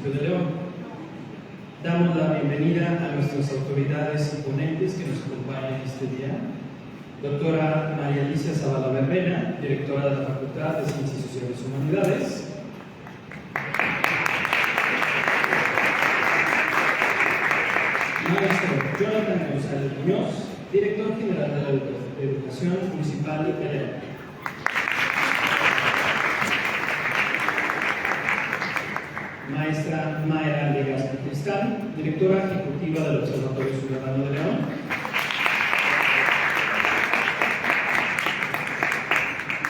municipio de León. Damos la bienvenida a nuestras autoridades y ponentes que nos acompañan este día. Doctora María Alicia Zavala Verbena, directora de la Facultad de Ciencias Sociales y Humanidades. Maestro Jonathan González Muñoz, director general de la Educación Municipal de León. Maestra Mayra Legazpi Cristal, directora ejecutiva del Observatorio Ciudadano de León.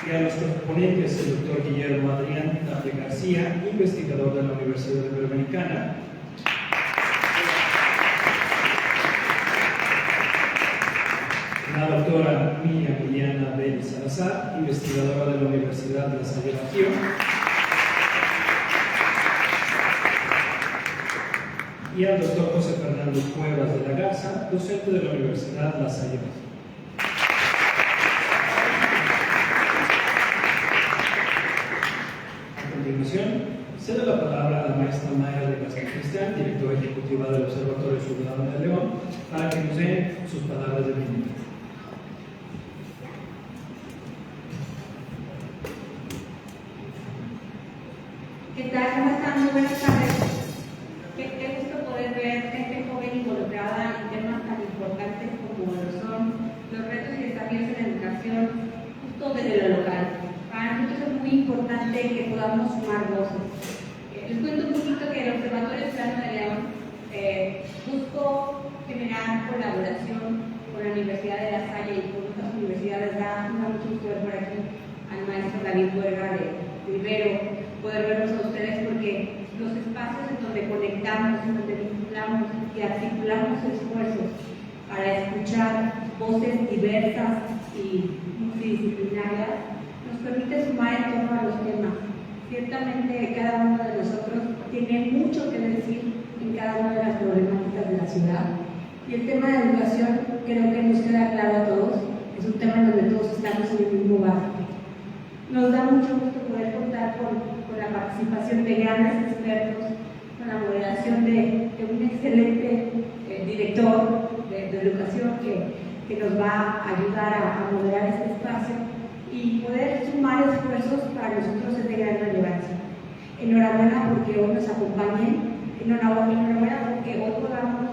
Y a nuestros ponentes, el doctor Guillermo Adrián Tapia García, investigador de la Universidad Iberoamericana. La doctora Miriam Liliana Vélez Salazar, investigadora de la Universidad de La Salle Bajío. Y al doctor José Fernando Cuevas de la Garza, docente de la Universidad La Salle Bajío. A continuación, cedo la palabra a la maestra Mayra Legazpi Cristal, directora ejecutiva del Observatorio Ciudadano de León, para que nos dé sus palabras de bienvenida. ¿Qué tal? ¿Cómo están? Muy buenas tardes. Qué gusto poder ver gente joven involucrada en temas tan importantes como lo son los retos y desafíos en la educación, justo desde lo local. Para nosotros es muy importante que podamos sumar voces. Les cuento un poquito que el Observatorio Ciudadano de León buscó generar colaboración con la Universidad de La Salle y con otras universidades. Da mucho gusto ver por aquí al maestro David Huerga de Ibero, poder verlos a ustedes, porque los espacios en donde conectamos, en donde vinculamos y articulamos esfuerzos para escuchar voces diversas y multidisciplinarias nos permite sumar en torno a los temas. Ciertamente cada uno de nosotros tiene mucho que decir en cada una de las problemáticas de la ciudad, y el tema de educación creo que nos queda claro a todos, es un tema en donde todos estamos en el mismo barco. Nos da mucho gusto poder contar con la participación de grandes expertos, con la moderación de un excelente director de educación que nos va a ayudar a moderar este espacio y poder sumar esfuerzos para nosotros es de gran relevancia. Enhorabuena porque hoy nos acompañen, enhorabuena porque hoy podamos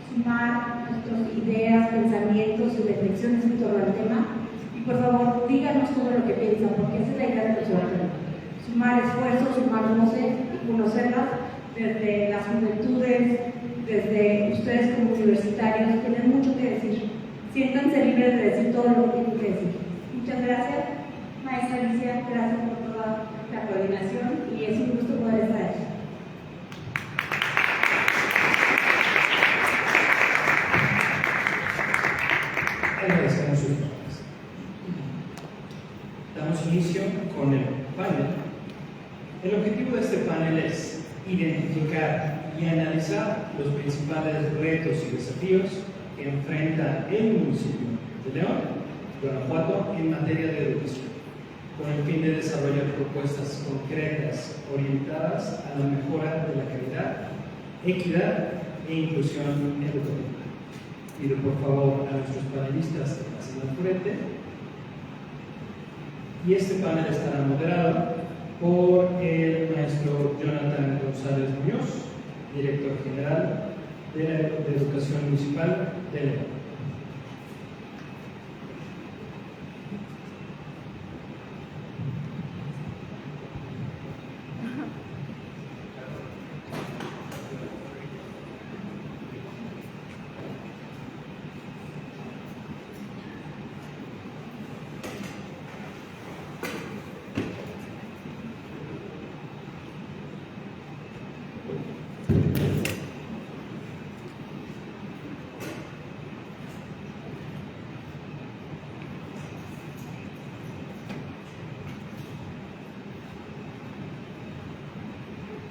sumar nuestras ideas, pensamientos y reflexiones en torno al tema. Y por favor, díganos todo lo que piensan, porque esa es la idea del observatorio. Sumar esfuerzos, sumar voces y conocerlas desde las juventudes, desde ustedes como universitarios, tienen mucho que decir. Siéntanse libres de decir todo lo que tienen que decir. Muchas gracias, maestra Alicia, gracias por toda la coordinación y es un gusto poder estar aquí. Agradecemos sus palabras. Damos inicio con el panel. El objetivo de este panel es identificar y analizar los principales retos y desafíos que enfrenta el municipio de León, Guanajuato, en materia de educación, con el fin de desarrollar propuestas concretas orientadas a la mejora de la calidad, equidad e inclusión educativa. Pido por favor a nuestros panelistas que pasen al frente. Y este panel estará moderado por el maestro Jonathan González Muñoz, director general de Educación Municipal de León.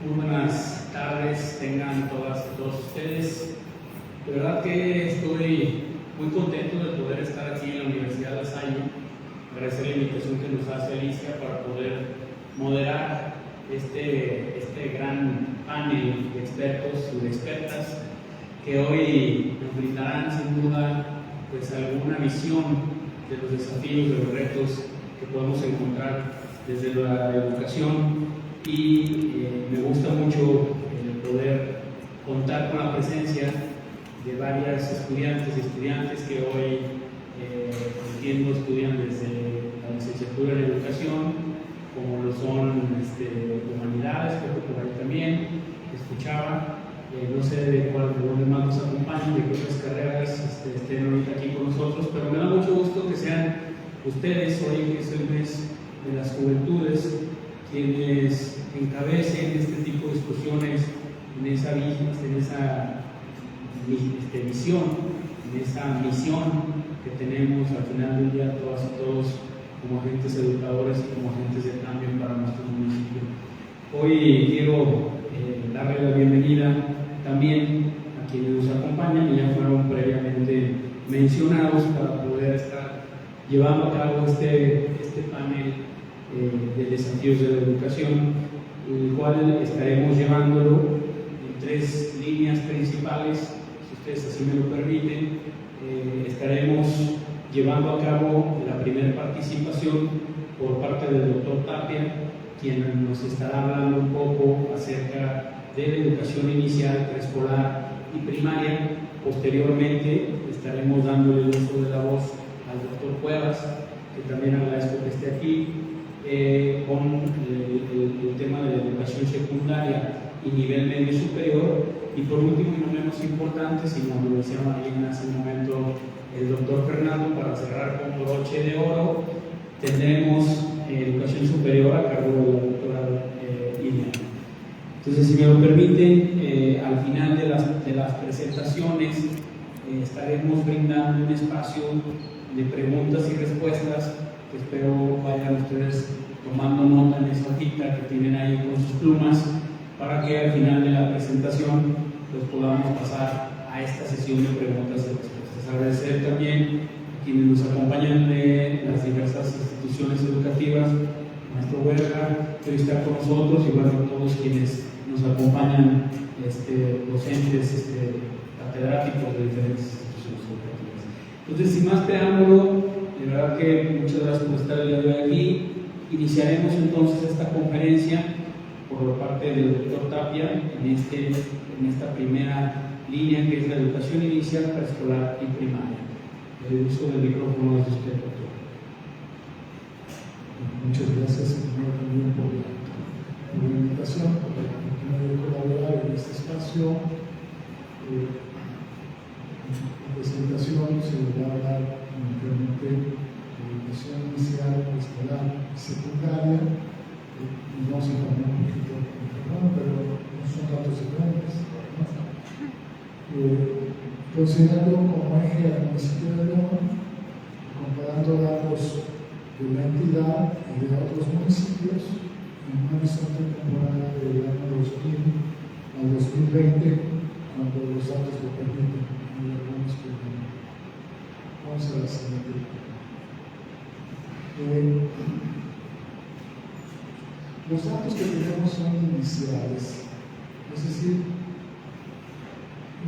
Muy buenas tardes tengan todas y todos ustedes. De verdad que estoy muy contento de poder estar aquí en la Universidad de La Salle. Agradecer la invitación que nos hace Alicia para poder moderar este gran panel de expertos y de expertas que hoy nos brindarán sin duda pues alguna visión de los desafíos, de los retos que podemos encontrar desde la educación. Y me gusta mucho poder contar con la presencia de varias estudiantes y estudiantes que hoy entiendo estudian desde la licenciatura en educación, como lo son humanidades, creo que por ahí también escuchaba, no sé de dónde más nos acompañan, de qué otras carreras estén ahorita aquí con nosotros, pero me da mucho gusto que sean ustedes, hoy que es el mes de las juventudes, quienes encabecen este tipo de discusiones en esa visión, en esa misión que tenemos al final del día todas y todos como agentes educadores y como agentes de cambio para nuestro municipio. Hoy quiero darle la bienvenida también a quienes nos acompañan y ya fueron previamente mencionados para poder estar llevando a cabo este panel de desafíos de la educación, el cual estaremos llevándolo en 3 líneas principales, si ustedes así me lo permiten. Estaremos llevando a cabo la primera participación por parte del doctor Tapia, quien nos estará hablando un poco acerca de la educación inicial, preescolar y primaria. Posteriormente estaremos dándole el uso de la voz al doctor Cuevas, que también agradezco que esté aquí, con el tema de la educación secundaria y nivel medio superior. Y por último, y no menos importante, sino lo decía Marina hace un momento, el doctor Fernando, para cerrar con broche de oro, tendremos educación superior a cargo de la doctora Ilia. Entonces, si me lo permiten, al final de las presentaciones estaremos brindando un espacio de preguntas y respuestas que espero vayan ustedes tomando nota en esa hojita que tienen ahí con sus plumas, para que al final de la presentación pues podamos pasar a esta sesión de preguntas y respuestas. Agradecer también a quienes nos acompañan de las diversas instituciones educativas, maestro Huerga, que hoy está con nosotros, y bueno, todos quienes nos acompañan, docentes, catedráticos de diferentes instituciones educativas. Entonces, sin más preámbulo, de verdad que muchas gracias por estar el día de hoy aquí. Iniciaremos entonces esta conferencia por parte del doctor Tapia en esta primera línea, que es la educación inicial, preescolar y primaria. El uso del micrófono es de usted, doctor. Muchas gracias, señor, también por la invitación, por la oportunidad de colaborar en este espacio. La presentación se va a hablar únicamente de educación inicial, preescolar y secundaria. Nos vamos a informar un poquito con Fernando, pero no son datos diferentes. Considerando como eje al municipio de León, comparando datos de la entidad y de otros municipios en un horizonte temporal del año 2000 al 2020, cuando los datos lo permiten. Vamos a la siguiente. Los datos que tenemos son iniciales, es decir,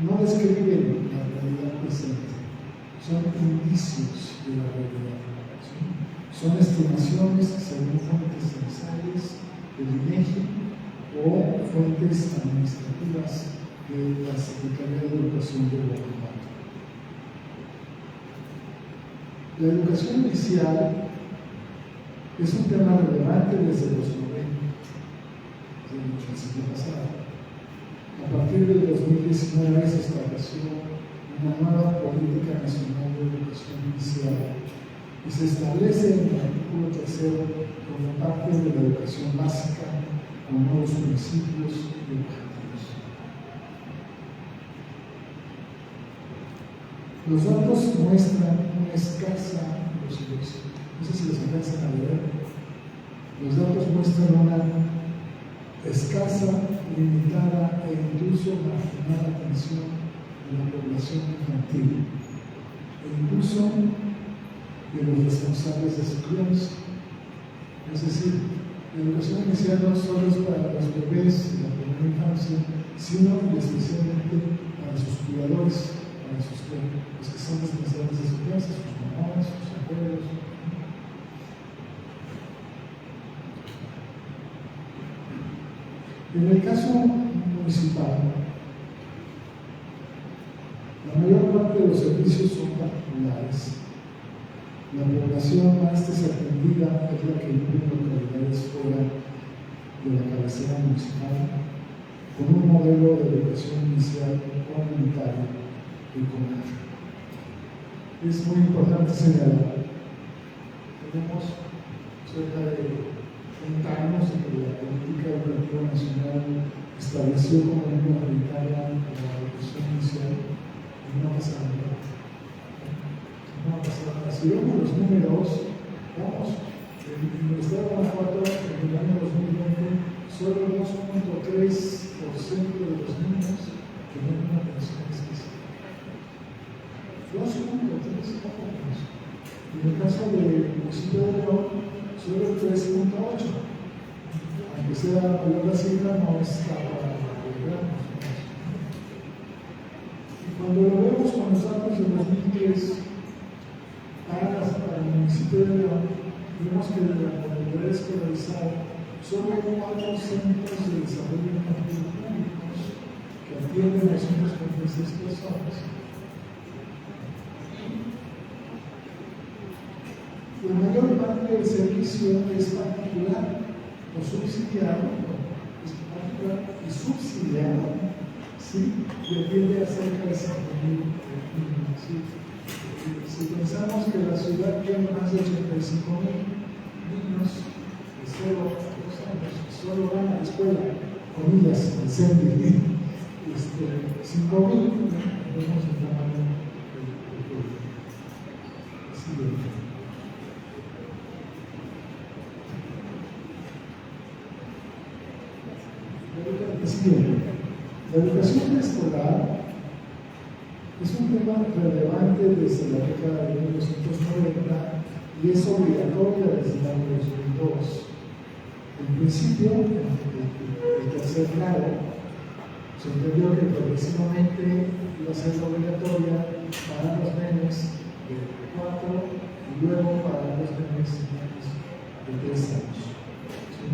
no describen la realidad presente, son indicios de la realidad. ¿Sí? Son estimaciones según fuentes censales del INEGI o fuentes administrativas de la Secretaría de Educación de Guanajuato. La educación inicial es un tema relevante desde los 90, desde el siglo pasado. A partir del 2019 se estableció una nueva política nacional de educación inicial y se establece en el artículo 3 como parte de la educación básica con nuevos principios y objetivos. Los datos muestran una escasa, no sé si los alcanzan a ver, los datos muestran una escasa, limitada e incluso marginal atención de la población infantil e incluso de los responsables de su crianza. Es decir, La educación inicial no solo es para los bebés y la primera infancia, sino y especialmente para sus cuidadores, para los que son responsables de su casa, sus mamás, sus abuelos. En el caso municipal, la mayor parte de los servicios son particulares. La población más desatendida es la que vive en localidades fuera de la cabecera municipal, con un modelo de educación inicial comunitaria y comunal. Es muy importante señalar, tenemos cerca de 30 años de que la política educativa nacional estableció como lengua prioritaria la educación inicial y no pasa nada. Si vemos los números, vamos, en el estado de Guanajuato en el año 2020 solo 2.3% de los niños tenían una atención especial. 2.3%. Y en el caso del municipio de León, solo el 3.8%. Aunque sea mayor la cifra, no está para lograrnos. Y cuando lo vemos con los datos de 2010, para el municipio de León, vemos que de la comunidad escolarizada solo hay 4 centros de desarrollo infantil públicos que atienden a 256 personas. La mayor parte del servicio es particular o subsidiado, es particular y subsidiado, ¿sí? Y atiende a cerca de 5.000 niños. ¿Sí? Si pensamos que la ciudad tiene más de 85.000 niños de 0 a 2 años, solo van a la escuela, comillas, el CENDI, 5.000, vemos el tamaño del pueblo. Siguiente. La educación preescolar es un tema relevante desde la década de 1990 y es obligatoria desde el año 2002. En principio, el tercer grado, se entendió que progresivamente iba a ser obligatoria para los nenes de 4 y luego para los nenes de 3 años. ¿Sí?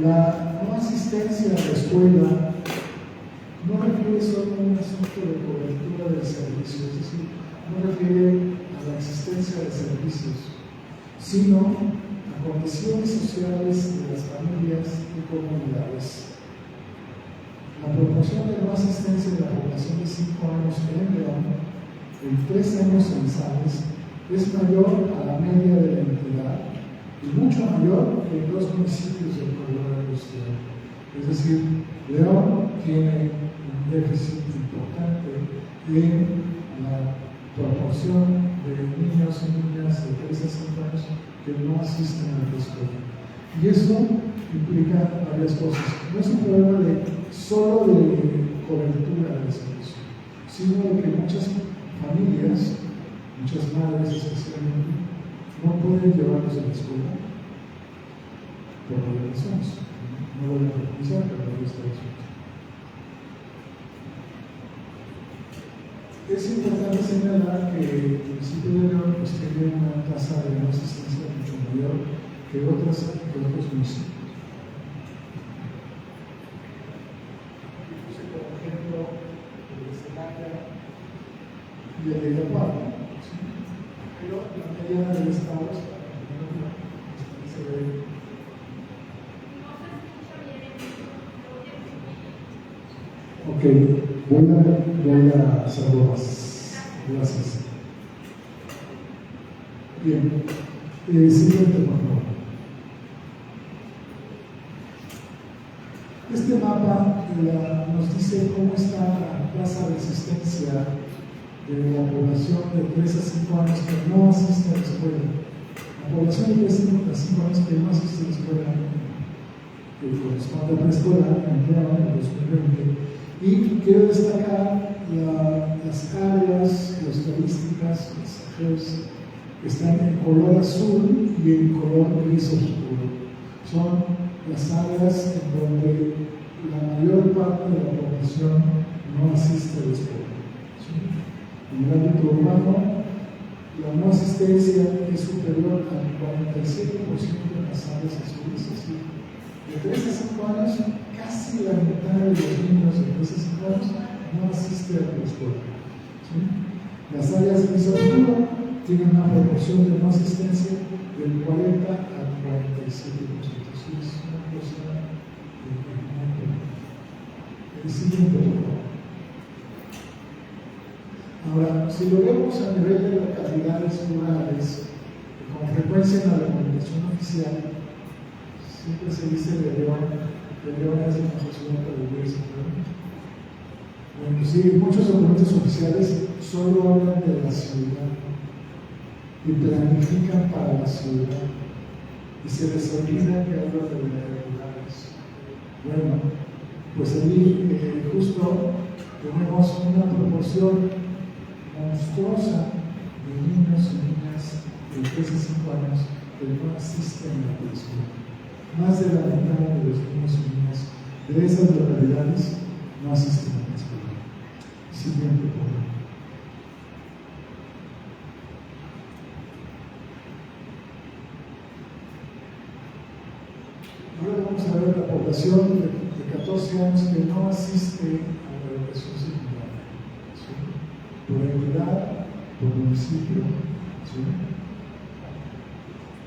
La no asistencia a la escuela no refiere solo a un asunto de cobertura del servicio, es decir, no refiere a la existencia de servicios, sino a condiciones sociales de las familias y comunidades. La proporción de no asistencia de la población de 5 años en León, en 3 años censales, es mayor a la media de la entidad y mucho mayor que en 2 municipios del corredor industrial. Es decir, León tiene un déficit importante en la proporción de niños y niñas de 3 a 5 años que no asisten a la escuela. Y eso implica varias cosas. No es un problema solo de cobertura del servicio, sino de que muchas familias, muchas madres especialmente, no pueden llevarlos a la escuela por varias razones. No voy a profundizar, pero ahí está eso. Es importante señalar que el municipio de León pues, tiene una tasa de no asistencia mucho mayor que otros municipios. Puse como ejemplo el de Celaya y el de Irapuato, ¿sí? Pero la mediana del estado está se ve. Ok, voy a hacerlo más. Gracias. Bien, siguiente, por favor. Este mapa nos dice cómo está la tasa de asistencia de la población de 3 a 5 años que no asiste a la escuela. La población de 3 a 5 años que no asiste a la escuela, que corresponde a la preescola, en el 2020. Y quiero destacar las áreas, las estadísticas, los ejes que están en color azul y en color gris oscuro. son las áreas en donde la mayor parte de la población no asiste a la escuela. ¿Sí? En el ámbito urbano, la no asistencia es superior al 47% de las áreas azules. Es decir, de 3 a 5 años, casi la mitad de los niños de 3 a 5 años no asiste a la escuela. ¿Sí? Las áreas gris oscuro tienen una proporción de no asistencia del 40 al 47%. Sí, es una cosa el siguiente, por favor. Ahora, si lo vemos a nivel de localidades rurales, con frecuencia en la documentación oficial, siempre se dice de León es la mejor ciudad para vivir. Bueno, sí, muchos documentos oficiales solo hablan de la ciudad y planifican para la ciudad y se les olvida que hablan de las rurales. Bueno, pues allí justo tenemos una proporción monstruosa de niños y niñas de 3 a 5 años que no asisten a la escuela. Más de la mitad de los niños y niñas de esas localidades no asisten a la escuela. Siguiente, por favor. Ahora vamos a ver la población de 14 años que no asiste a la educación secundaria. ¿Sí? Por entidad, por municipio. ¿Sí?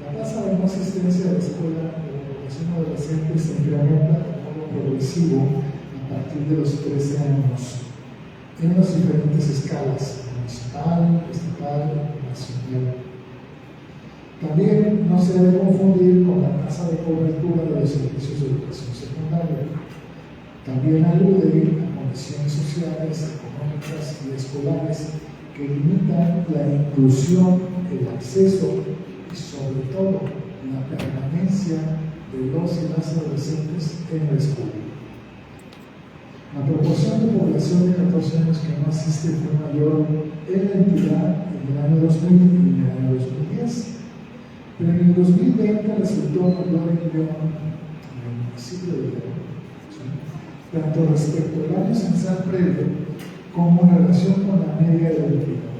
La tasa de no asistencia a la escuela de la población adolescente se incrementa de modo progresivo a partir de los 13 años en las diferentes escalas, municipal, estatal, nacional. También no se debe confundir con la tasa de cobertura de los servicios de educación secundaria. También alude a condiciones sociales, económicas y escolares que limitan la inclusión, el acceso y sobre todo la permanencia de los y las adolescentes en la escuela. La proporción de población de 14 años que no asiste fue mayor en la entidad en el año 2000 y en el año 2010. Pero en el 2020 resultó mayor en León, en el municipio de León, ¿sí? Tanto respecto al año censal previo como en relación con la media de la entidad.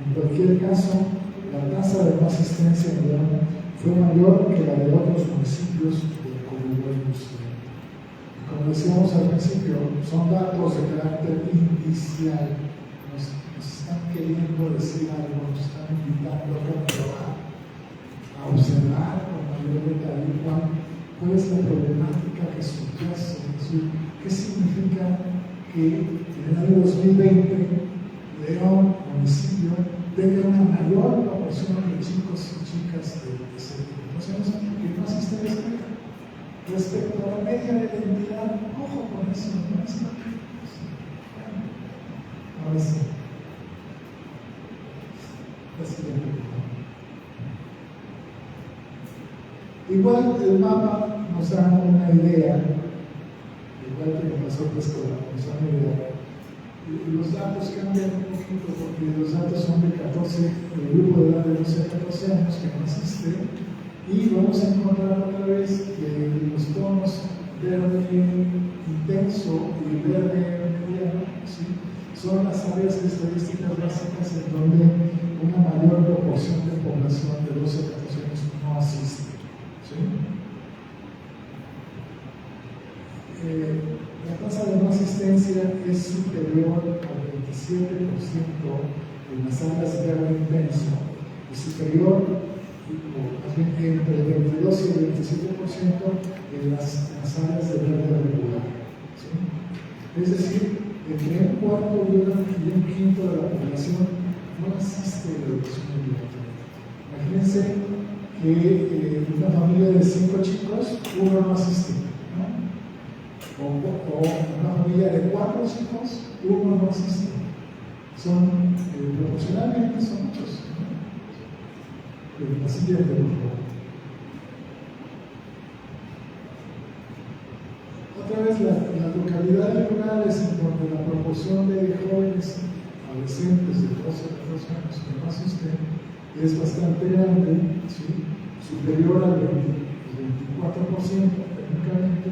En cualquier caso, la tasa de no asistencia en León fue mayor que la de otros municipios del corredor industrial. Como decíamos al principio, son datos de carácter inicial, nos están queriendo decir algo, nos están invitando a comprobar, a observar con mayor detalle cuál es la problemática que subyace, es decir, qué significa que en el año 2020 León, municipio, tenga una mayor proporción de chicos y chicas de ese tipo. Entonces, que no asiste a la escuela. Respecto a la media de la entidad, ojo con eso, no es ahora sí. La siguiente. Igual el mapa nos da una idea, igual que en las otras cosas, nos da una idea. Los datos cambian un poquito porque los datos son de 14, el grupo de edad de 12 a 14 años que no existe, y vamos a encontrar otra vez que los tonos verde intenso y verde mediano, ¿sí? Son las áreas estadísticas básicas en donde una mayor proporción de población de 12 a 14 años no asiste. ¿Sí? La tasa de no asistencia es superior al 27% en las áreas verde intenso y superior, entre el 22 y el 27% en las áreas de verde regular. ¿Sí? Es decir, entre un cuarto y un quinto de la población no asiste a la educación obligatoria. Imagínense que una familia de 5 chicos, uno no asiste, ¿no? O una familia de 4 hijos, uno no asiste. Proporcionalmente son muchos, ¿no? La siguiente, por favor. Otra vez, las localidades rurales en donde la proporción de jóvenes adolescentes de 12 a 14 años que no asisten es bastante grande, ¿sí? Superior al 24% técnicamente,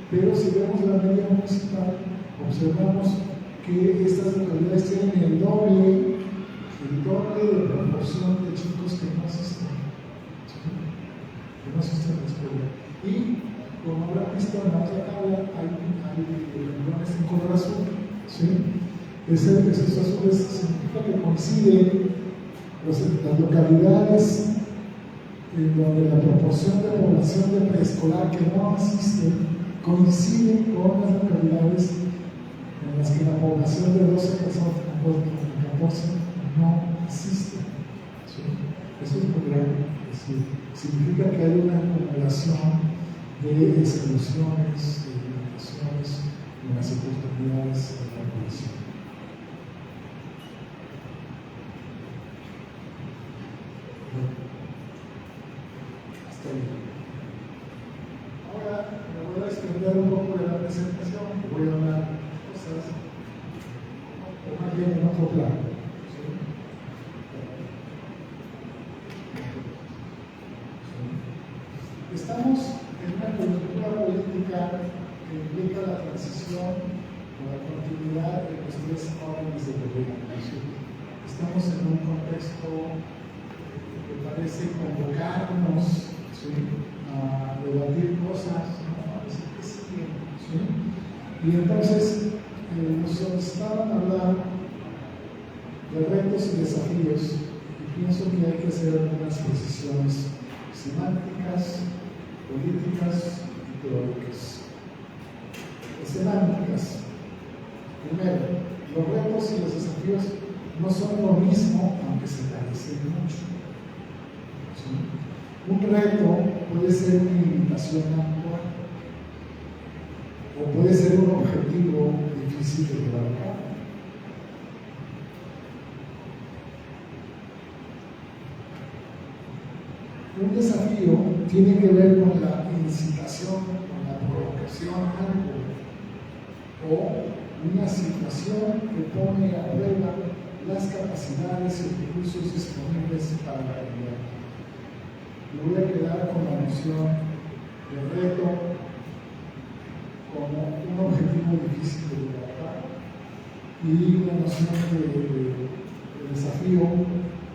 pero si vemos la media municipal, observamos que estas localidades tienen el doble de proporción de chicos que no asisten, ¿sí? Que no asisten a la escuela. Y como habrán visto en la otra tabla, hay renglones en color azul, ¿sí? Esos azules significa que coinciden las localidades en donde la proporción de población de preescolar que no asiste coincide con las localidades en las que la población de 12 personas con 14 no asiste. ¿Sí? Eso es muy grave. Es decir, significa que hay una acumulación de exclusiones, de limitaciones en las oportunidades de la población. Hasta ahí. Ahora me voy a extender un poco de la presentación, voy a hablar de cosas, o más bien en otro plano. ¿Sí? Estamos en una coyuntura política que implica la transición o la continuidad de los 3 órdenes de gobierno. Estamos en un contexto que parece convocarnos, ¿sí?, a debatir cosas, ¿no? A decir que siguen, ¿sí? Y entonces nos solicitaban hablar de retos y desafíos, y pienso que hay que hacer algunas precisiones semánticas, políticas y teóricas. Semánticas. Primero, los retos y los desafíos no son lo mismo, aunque se parecen mucho. ¿Sí? Un reto puede ser una limitación actual, o puede ser un objetivo difícil de llevar a cabo. Un desafío tiene que ver con la incitación, con la provocación a algo, o una situación que pone a prueba las capacidades y recursos disponibles para la realidad. Me voy a quedar con la noción de reto como un objetivo difícil de llevar a cabo y la noción de desafío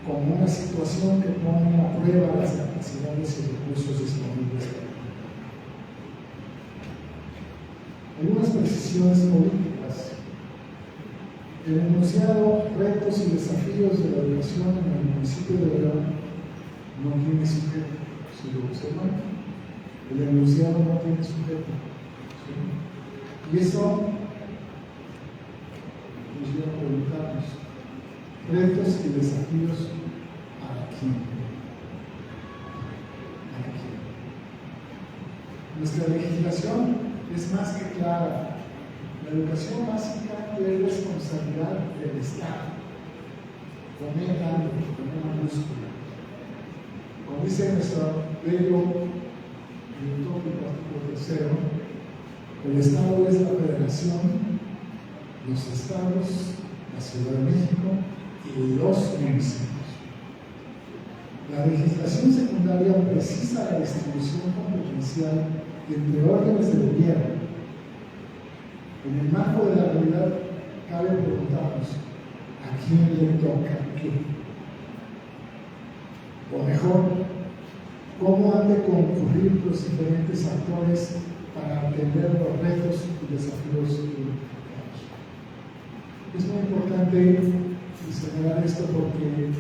como una situación que pone a prueba las capacidades y recursos disponibles. Algunas precisiones políticas. El enunciado retos y desafíos de la educación en el municipio de León no tiene sujeto. Si lo observan, el enunciado no tiene sujeto. ¿Sí? Y eso nos lleva a preguntarnos: retos y desafíos, ¿a quién? ¿A quién? Nuestra legislación es más que clara. La educación básica es responsabilidad del Estado, con E grande, con E mayúscula. Como dice nuestro bello y utópico artículo 3, el Estado es la federación, los estados, la Ciudad de México y los municipios. La legislación secundaria precisa la distribución competencial entre órdenes de gobierno. En el marco de la realidad, cabe preguntarnos: ¿a quién le toca qué? O mejor, ¿cómo han de concurrir los diferentes actores para atender los retos y desafíos identificados? Es muy importante señalar esto porque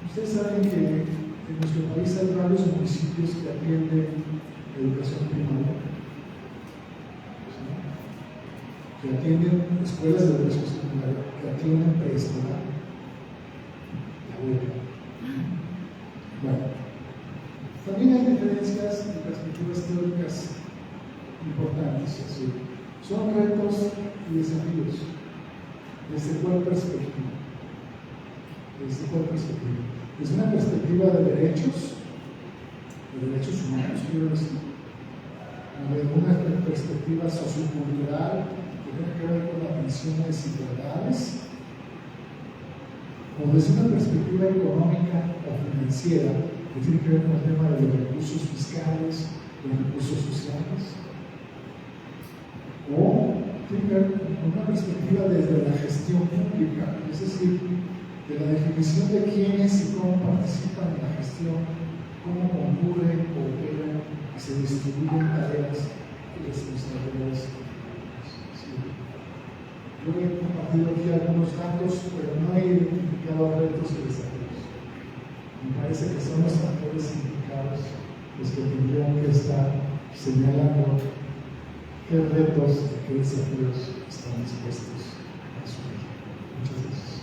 ustedes saben que en nuestro país hay varios municipios que atienden educación primaria, que atienden escuelas de educación secundaria, que atienden preescolar. Bueno, también hay diferencias y perspectivas teóricas importantes. Así. Son retos y desafíos. ¿Desde cuál perspectiva? ¿Desde cuál perspectiva? Desde una perspectiva de derechos humanos, quiero decir, desde una perspectiva sociocultural que tiene que ver con la atención a desigualdades, o desde una perspectiva económica o financiera que tiene que ver con el tema de los recursos fiscales, los recursos sociales, o tiene que ver con una perspectiva desde la gestión pública, es decir, de la definición de quiénes y cómo participan en la gestión, cómo concurren, cooperan y se distribuyen tareas y responsabilidades. Sí. Yo he compartido aquí algunos datos, pero no he identificado retos y desafíos. Me parece que son los actores implicados los que tendrían que estar señalando qué retos y qué desafíos están dispuestos a asumir. Muchas gracias.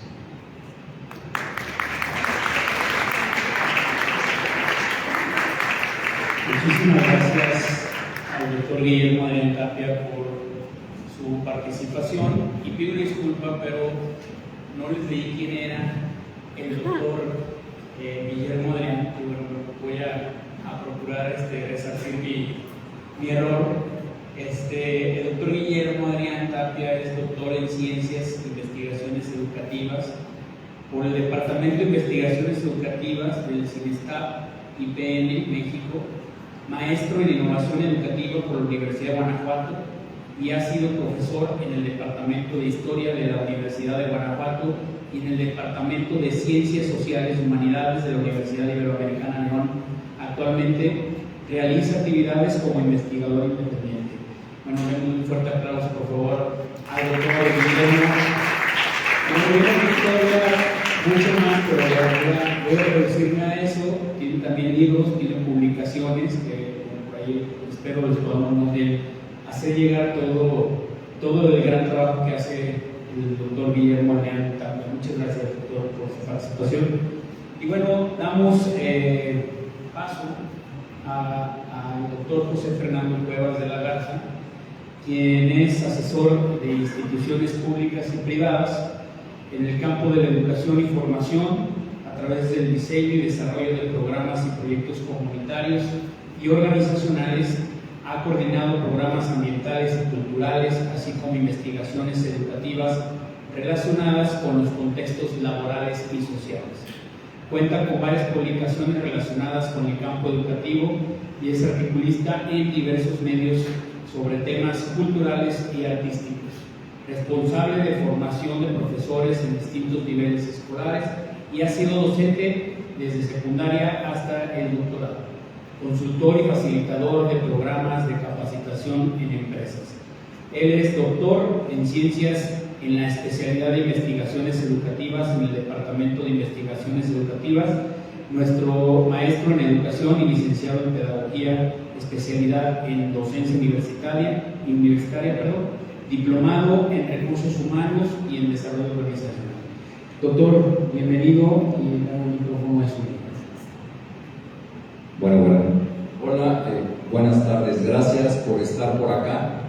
Muchísimas gracias al doctor Guillermo Adrián Tapia por su participación y pido una disculpa, pero no les leí quién era el doctor Guillermo Adrián, y bueno, voy a procurar resarcir mi error. El doctor Guillermo Adrián Tapia es doctor en Ciencias e Investigaciones Educativas por el Departamento de Investigaciones Educativas del CINESTAP IPN México, maestro en Innovación Educativa por la Universidad de Guanajuato y ha sido profesor en el Departamento de Historia de la Universidad de Guanajuato y en el Departamento de Ciencias Sociales y Humanidades de la Universidad Iberoamericana León. Actualmente realiza actividades como investigador independiente. Bueno, un fuerte aplauso, por favor, al doctor Guillermo. Bueno, voy a decir todavía mucho más, pero voy a reducirme a eso. Tiene también libros, tiene publicaciones que por ahí espero les podamos más bien hacer llegar todo el gran trabajo que hace el doctor Guillermo Adrián Tapia. Muchas gracias, doctor, por su participación. Y bueno, damos paso al doctor José Fernando Cuevas de la Garza, quien es asesor de instituciones públicas y privadas en el campo de la educación y formación a través del diseño y desarrollo de programas y proyectos comunitarios y organizacionales. Ha coordinado programas ambientales y culturales, así como investigaciones educativas relacionadas con los contextos laborales y sociales. Cuenta con varias publicaciones relacionadas con el campo educativo y es articulista en diversos medios sobre temas culturales y artísticos. Responsable de formación de profesores en distintos niveles escolares y ha sido docente desde secundaria hasta el doctorado. Consultor y facilitador de programas de capacitación en empresas. Él es doctor en ciencias en la especialidad de investigaciones educativas en el Departamento de Investigaciones Educativas, nuestro maestro en educación y licenciado en pedagogía, especialidad en docencia universitaria, diplomado en recursos humanos y en desarrollo organizacional. Doctor, bienvenido y el micrófono es suyo. Bueno, hola, buenas tardes, gracias por estar por acá.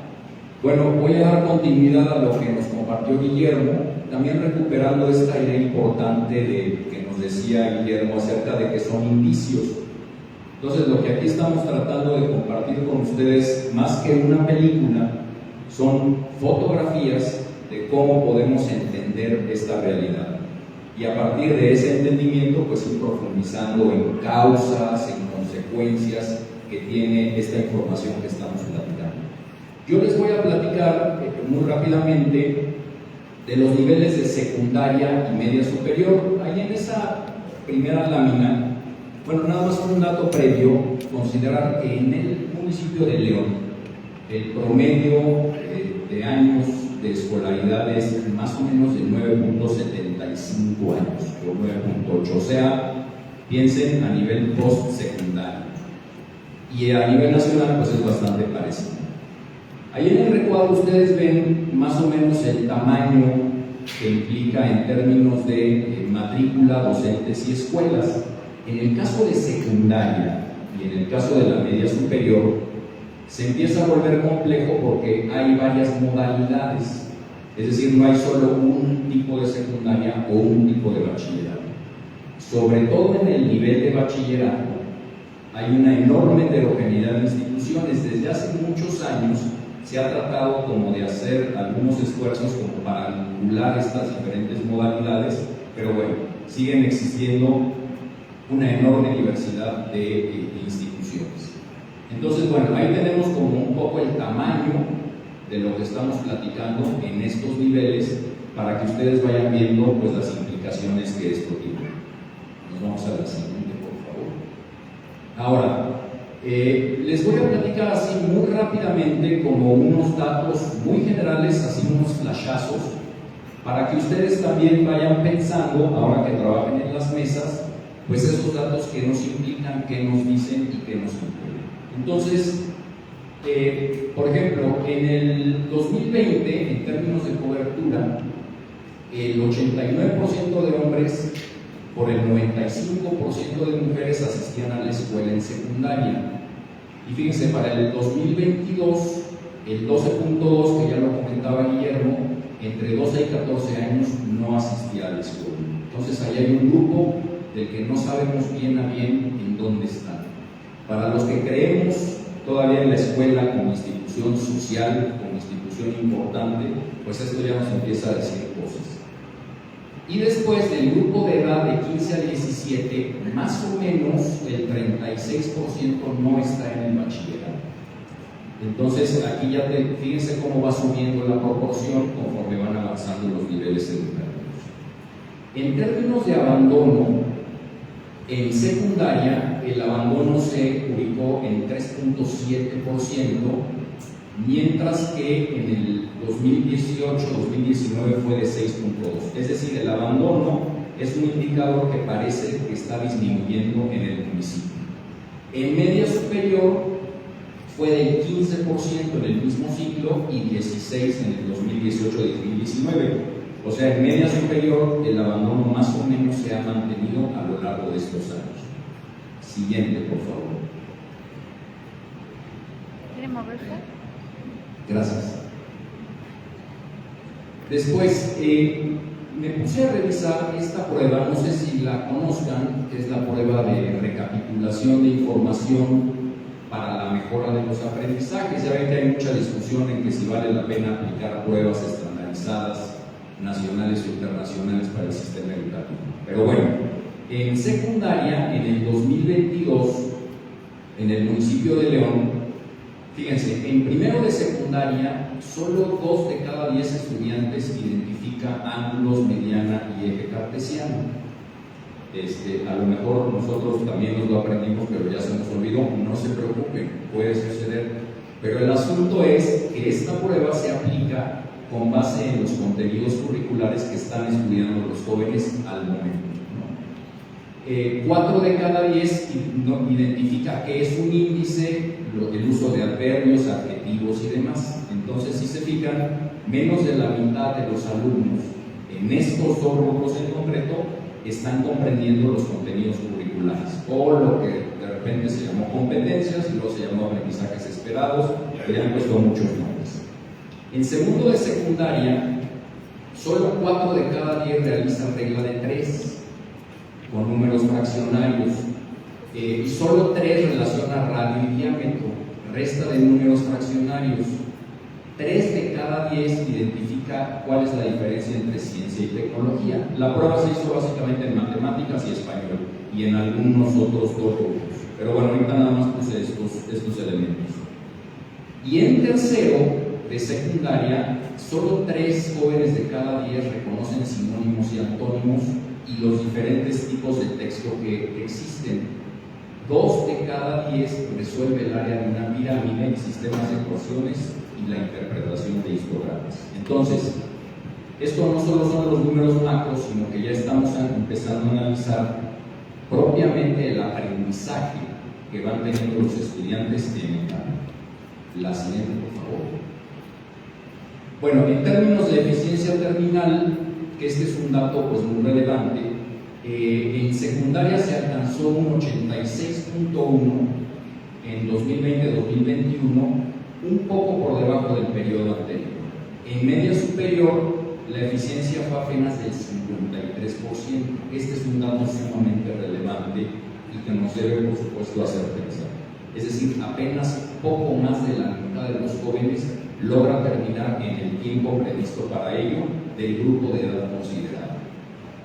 Bueno, voy a dar continuidad a lo que nos compartió Guillermo, también recuperando esta idea importante que nos decía Guillermo acerca de que son indicios. Entonces, lo que aquí estamos tratando de compartir con ustedes, más que una película, son fotografías de cómo podemos entender esta realidad. Y a partir de ese entendimiento, pues ir profundizando en causas, en consecuencias que tiene esta información que estamos platicando. Yo les voy a platicar muy rápidamente de los niveles de secundaria y media superior. Ahí en esa primera lámina, bueno, nada más un dato previo, considerar que en el municipio de León, el promedio de años de escolaridad es más o menos de 9.75 años o 9.8, o sea, piensen a nivel post-secundario. Y a nivel nacional, pues es bastante parecido. Ahí en el recuadro ustedes ven más o menos el tamaño que implica en términos de matrícula, docentes y escuelas. En el caso de secundaria y en el caso de la media superior, se empieza a volver complejo porque hay varias modalidades. Es decir, no hay solo un tipo de secundaria o un tipo de bachillerato. Sobre todo en el nivel de bachillerato, hay una enorme heterogeneidad de instituciones. Desde hace muchos años se ha tratado como de hacer algunos esfuerzos como para vincular estas diferentes modalidades, pero bueno, siguen existiendo una enorme diversidad de instituciones. Entonces, bueno, ahí tenemos como un poco el tamaño de lo que estamos platicando en estos niveles para que ustedes vayan viendo pues las implicaciones que esto tiene. Nos vamos a la siguiente, por favor. Ahora, les voy a platicar así muy rápidamente como unos datos muy generales, así unos flashazos, para que ustedes también vayan pensando, ahora que trabajen en las mesas, pues esos datos que nos implican, qué nos dicen y qué nos incluyen. Entonces, por ejemplo, en el 2020, en términos de cobertura, el 89% de hombres por el 95% de mujeres asistían a la escuela en secundaria. Y fíjense, para el 2022, el 12.2, que ya lo comentaba Guillermo, entre 12 y 14 años no asistía a la escuela. Entonces ahí hay un grupo del que no sabemos bien a bien en dónde están. Para los que creemos todavía en la escuela como institución social, como institución importante, pues esto ya nos empieza a decir cosas. Y después del grupo de edad de 15 a 17, más o menos el 36% no está en el bachillerato. Entonces aquí ya fíjense cómo va subiendo la proporción conforme van avanzando los niveles educativos. En términos de abandono, en secundaria el abandono se ubicó en 3.7%, mientras que en el 2018-2019 fue de 6.2%. Es decir, el abandono es un indicador que parece que está disminuyendo en el municipio. En media superior fue del 15% en el mismo ciclo y 16% en el 2018-2019. O sea, en media superior el abandono más o menos se ha mantenido a lo largo de estos años. Siguiente, por favor. ¿Quiere moverse? Gracias. Después, me puse a revisar esta prueba, no sé si la conozcan, que es la prueba de recapitulación de información para la mejora de los aprendizajes. Ya ven que hay mucha discusión en que si vale la pena aplicar pruebas estandarizadas, nacionales o internacionales para el sistema educativo. Pero bueno, en secundaria, en el 2022, en el municipio de León, fíjense, en primero de secundaria, solo 2 de cada 10 estudiantes identifica ángulos, mediana y eje cartesiano. A lo mejor nosotros también nos lo aprendimos, pero ya se nos olvidó. No se preocupen, puede suceder. Pero el asunto es que esta prueba se aplica con base en los contenidos curriculares que están estudiando los jóvenes al momento, ¿no? 4 de cada 10 identifica que es un índice, el uso de adverbios, adjetivos y demás. Entonces, si se fijan, menos de la mitad de los alumnos en estos 2 grupos en concreto están comprendiendo los contenidos curriculares, o lo que de repente se llamó competencias y luego se llamó aprendizajes esperados, que le han puesto muchos nombres. En segundo de secundaria, solo 4 de cada 10 realizan regla de 3 con números fraccionarios, y solo 3 relacionan radio y diámetro, resta de números fraccionarios. 3 de cada 10 identifica cuál es la diferencia entre ciencia y tecnología. La prueba se hizo básicamente en matemáticas y español y en algunos otros 2 grupos. Pero bueno, ahorita nada más puse estos elementos. Y en tercero de secundaria, solo 3 jóvenes de cada 10 reconocen sinónimos y antónimos y los diferentes tipos de texto que existen. 2 de cada 10 resuelve el área de una pirámide y sistemas de ecuaciones y la interpretación de histogramas. Entonces, esto no solo son los números macros, sino que ya estamos empezando a analizar propiamente el aprendizaje que van teniendo los estudiantes en el campo. La siguiente, por favor. Bueno, en términos de eficiencia terminal, que este es un dato pues muy relevante, en secundaria se alcanzó un 86.1 en 2020-2021, un poco por debajo del periodo anterior. En media superior, la eficiencia fue apenas del 53%. Este es un dato sumamente relevante y que nos debe, por supuesto, hacer pensar. Es decir, apenas poco más de la mitad de los jóvenes logra terminar en el tiempo previsto para ello del grupo de edad considerado.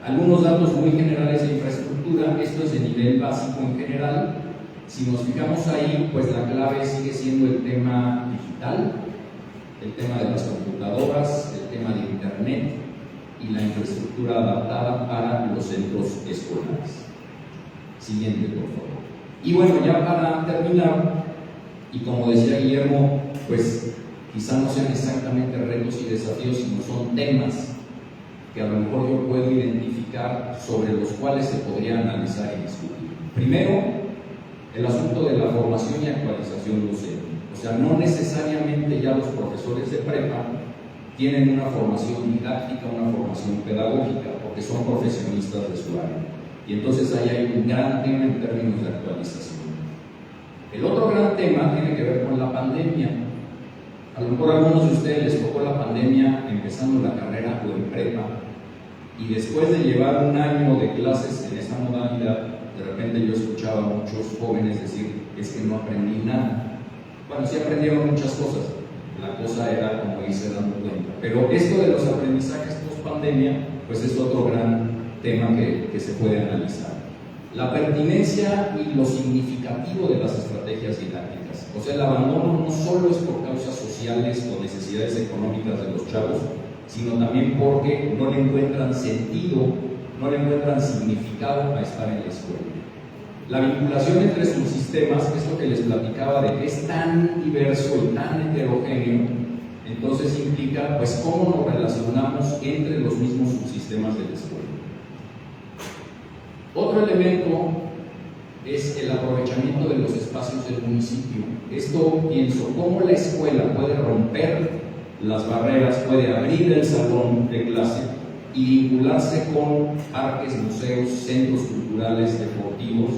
Algunos datos muy generales de infraestructura, esto es de nivel básico en general. Si nos fijamos ahí, pues la clave sigue siendo el tema digital, el tema de las computadoras, el tema de internet y la infraestructura adaptada para los centros escolares. Siguiente, por favor. Y bueno, ya para terminar, y como decía Guillermo, pues quizá no sean exactamente retos y desafíos, sino son temas que a lo mejor yo puedo identificar sobre los cuales se podría analizar y discutir. Primero, el asunto de la formación y actualización docente. O sea, no necesariamente ya los profesores de prepa tienen una formación didáctica, una formación pedagógica, porque son profesionistas de su área. Y entonces ahí hay un gran tema en términos de actualización. El otro gran tema tiene que ver con la pandemia. A lo mejor a algunos de ustedes les tocó la pandemia empezando la carrera o en prepa, y después de llevar un año de clases en esa modalidad, de repente yo escuchaba a muchos jóvenes decir, es que no aprendí nada. Bueno, sí aprendieron muchas cosas, la cosa era como irse dando cuenta. Pero esto de los aprendizajes post pandemia, pues es otro gran tema que se puede analizar. La pertinencia y lo significativo de las estrategias didácticas. O sea, el abandono no solo es por causas sociales o necesidades económicas de los chavos, sino también porque no le encuentran sentido, no le encuentran significado a estar en la escuela. La vinculación entre subsistemas, es lo que les platicaba de que es tan diverso y tan heterogéneo, entonces implica pues cómo nos relacionamos entre los mismos subsistemas de la escuela. Otro elemento es el aprovechamiento de los espacios del municipio. Esto pienso, cómo la escuela puede romper las barreras, puede abrir el salón de clase y vincularse con parques, museos, centros culturales, deportivos,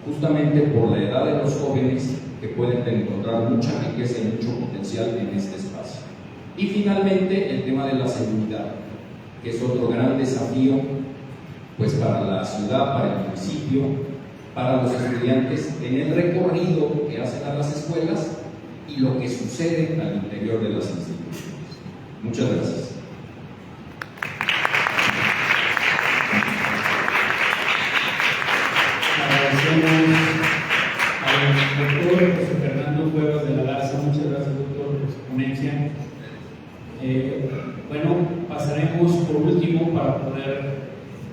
justamente por la edad de los jóvenes que pueden encontrar mucha riqueza y mucho potencial en este espacio. Y finalmente el tema de la seguridad, que es otro gran desafío pues para la ciudad, para el municipio, para los estudiantes en el recorrido que hacen a las escuelas y lo que sucede al interior de las instituciones. Muchas gracias. Agradecemos al doctor José Fernando Cuevas de la Garza. Muchas gracias, doctor, por su ponencia. Bueno, pasaremos por último para poder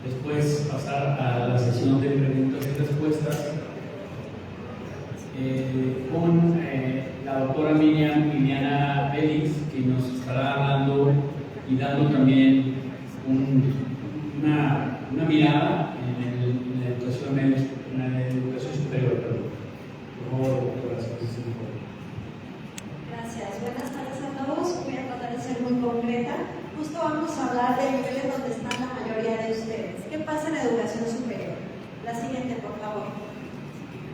después pasar a la sesión de preguntas y respuestas con la doctora Liliana Félix, que nos estará hablando y dando también una mirada en la educación superior. Por favor, doctora, gracias. Buenas tardes a todos. Voy a tratar de ser muy concreta. Justo vamos a hablar de niveles donde están la mayoría de ustedes. ¿Qué pasa en educación superior? La siguiente, por favor.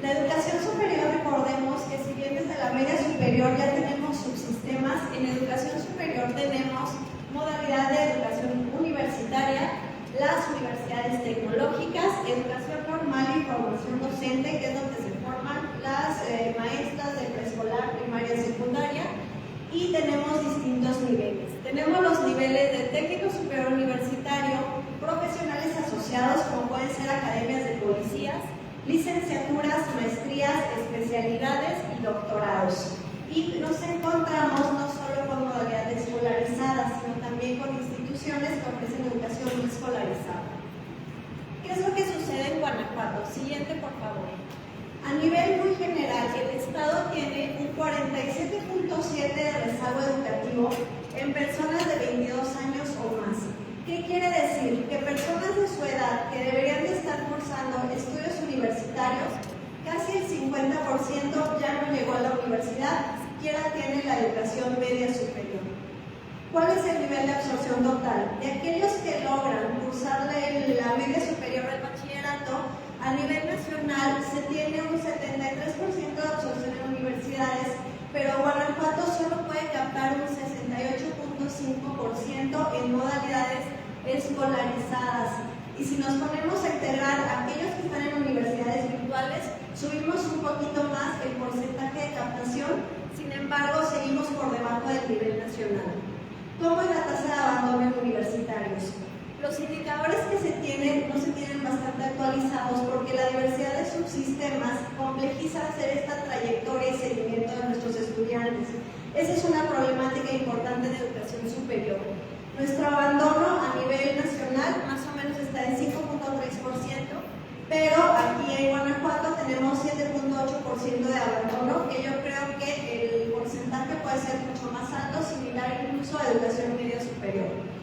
La educación superior, recordemos que si bien desde la media superior ya tenemos subsistemas, en educación superior tenemos modalidad de educación universitaria, las universidades tecnológicas, educación normal y formación docente, que es donde se forman las maestras de preescolar, primaria y secundaria, y tenemos distintos niveles. Tenemos los niveles de técnico superior universitario, profesionales asociados, como pueden ser academias de policías, licenciaturas, maestrías, especialidades y doctorados. Y nos encontramos no solo con modalidad escolarizada, sino también con instituciones que ofrecen educación no escolarizada. ¿Qué es lo que sucede en Guanajuato? Siguiente, por favor. A nivel muy general, el Estado tiene un 47.7 de rezago educativo en personas de 22 años o más. ¿Qué quiere decir? Que personas de su edad que deberían de estar cursando estudios universitarios, casi el 50% ya no llegó a la universidad, ni siquiera tiene la educación media superior. ¿Cuál es el nivel de absorción total? De aquellos que logran cursar la media superior del bachillerato, a nivel nacional se tiene un 73% de absorción en universidades, pero Guanajuato solo puede captar un 68.5% en modalidades escolarizadas. Y si nos ponemos a integrar a aquellos que están en universidades virtuales, subimos un poquito más el porcentaje de captación, sin embargo seguimos por debajo del nivel nacional. ¿Cómo es la tasa de abandono en universitarios? Los indicadores que se tienen no se tienen bastante actualizados porque la diversidad de subsistemas complejiza hacer esta trayectoria y seguimiento de nuestros estudiantes. Esa es una problemática importante en educación superior. Nuestro abandono a nivel nacional más o menos está en 5.3%, pero aquí en Guanajuato tenemos 7.8% de abandono, que yo creo que el porcentaje puede ser mucho más alto, similar incluso a educación media superior.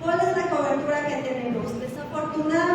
¿Cuál es la cobertura que tenemos? Desafortunadamente,